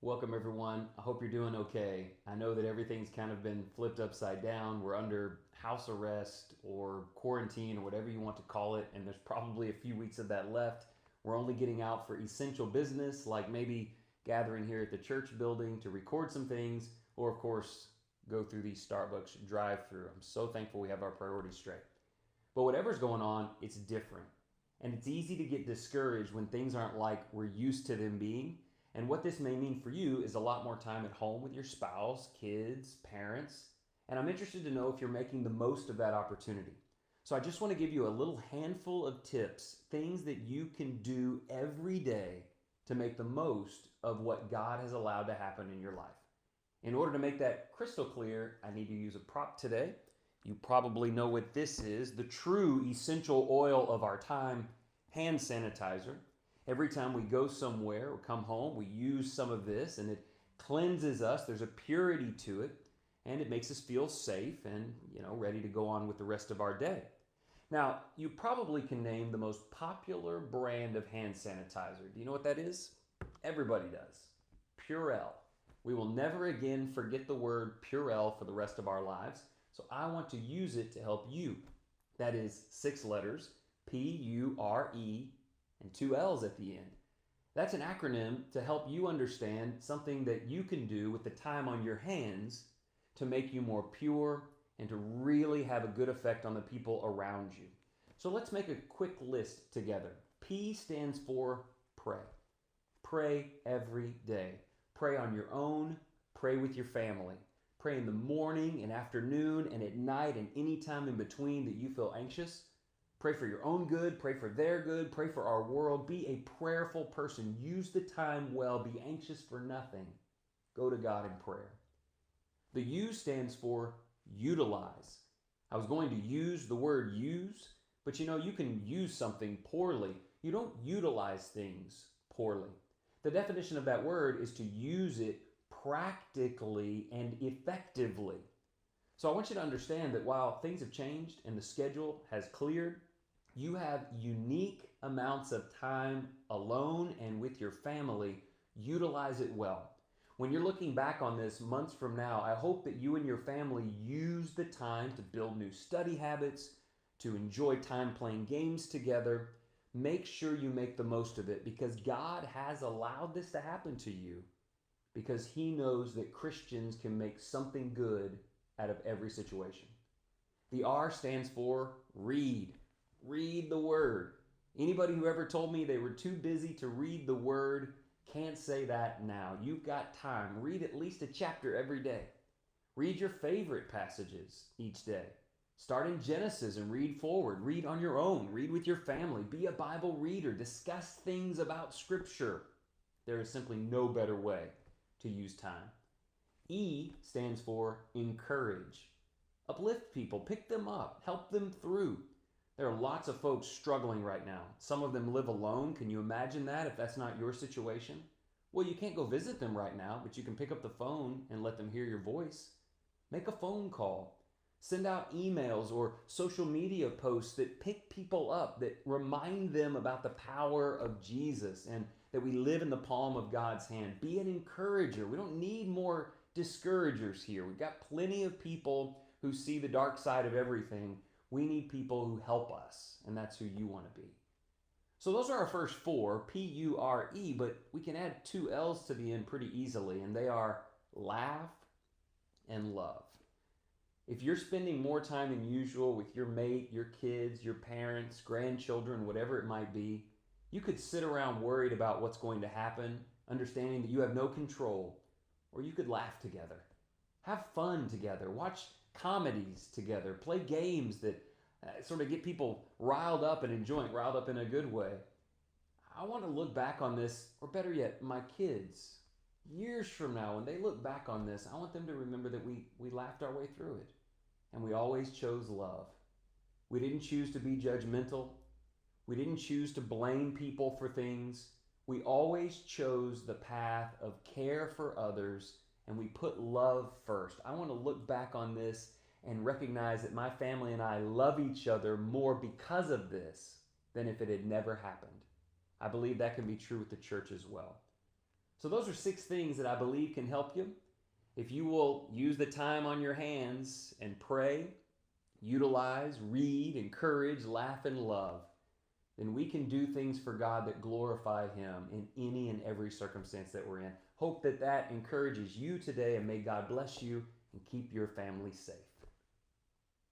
Welcome, everyone. I hope you're doing okay. I know that everything's kind of been flipped upside down. We're under house arrest or quarantine or whatever you want to call it, and there's probably a few weeks of that left. We're only getting out for essential business, like maybe gathering here at the church building to record some things, or, of course, go through the Starbucks drive through. I'm so thankful we have our priorities straight. But whatever's going on, it's different. And it's easy to get discouraged when things aren't like we're used to them being. And what this may mean for you is a lot more time at home with your spouse, kids, parents. And I'm interested to know if you're making the most of that opportunity. So I just want to give you a little handful of tips, things that you can do every day to make the most of what God has allowed to happen in your life. In order to make that crystal clear, I need to use a prop today. You probably know what this is, the true essential oil of our time, hand sanitizer. Every time we go somewhere or come home, we use some of this and it cleanses us. There's a purity to it and it makes us feel safe and, ready to go on with the rest of our day. Now, you probably can name the most popular brand of hand sanitizer. Do you know what that is? Everybody does. Purell. We will never again forget the word Purell for the rest of our lives. So I want to use it to help you. That is 6 letters, Pure, and 2 L's at the end. That's an acronym to help you understand something that you can do with the time on your hands to make you more pure and to really have a good effect on the people around you. So let's make a quick list together. P stands for pray. Pray every day. Pray on your own, pray with your family. Pray in the morning and afternoon and at night and any time in between that you feel anxious. Pray for your own good, pray for their good, pray for our world. Be a prayerful person. Use the time well. Be anxious for nothing. Go to God in prayer. The U stands for utilize. I was going to use the word use, but you can use something poorly. You don't utilize things poorly. The definition of that word is to use it practically and effectively. So I want you to understand that while things have changed and the schedule has cleared, you have unique amounts of time alone and with your family. Utilize it well. When you're looking back on this months from now, I hope that you and your family use the time to build new study habits, to enjoy time playing games together. Make sure you make the most of it because God has allowed this to happen to you because He knows that Christians can make something good out of every situation. The R stands for read. Read the Word. Anybody who ever told me they were too busy to read the Word can't say that now. You've got time. Read at least a chapter every day. Read your favorite passages each day. Start in Genesis and read forward. Read on your own. Read with your family. Be a Bible reader. Discuss things about Scripture. There is simply no better way to use time. E stands for encourage. Uplift people. Pick them up. Help them through. There are lots of folks struggling right now. Some of them live alone. Can you imagine that if that's not your situation? Well, you can't go visit them right now, but you can pick up the phone and let them hear your voice. Make a phone call. Send out emails or social media posts that pick people up, that remind them about the power of Jesus and that we live in the palm of God's hand. Be an encourager. We don't need more discouragers here. We've got plenty of people who see the dark side of everything. We need people who help us, and that's who you want to be. So those are our first 4, P-U-R-E, but we can add 2 L's to the end pretty easily, and they are laugh and love. If you're spending more time than usual with your mate, your kids, your parents, grandchildren, whatever it might be, you could sit around worried about what's going to happen, understanding that you have no control, or you could laugh together. Have fun together. Watch comedies together. Play games that sort of get people riled up and enjoying, riled up in a good way. I want to look back on this, or better yet, my kids, years from now, when they look back on this, I want them to remember that we laughed our way through it. And we always chose love. We didn't choose to be judgmental. We didn't choose to blame people for things. We always chose the path of care for others, and we put love first. I want to look back on this and recognize that my family and I love each other more because of this than if it had never happened. I believe that can be true with the church as well. So those are 6 things that I believe can help you. If you will use the time on your hands and pray, utilize, read, encourage, laugh, and love, then we can do things for God that glorify Him in any and every circumstance that we're in. Hope that that encourages you today, and may God bless you and keep your family safe.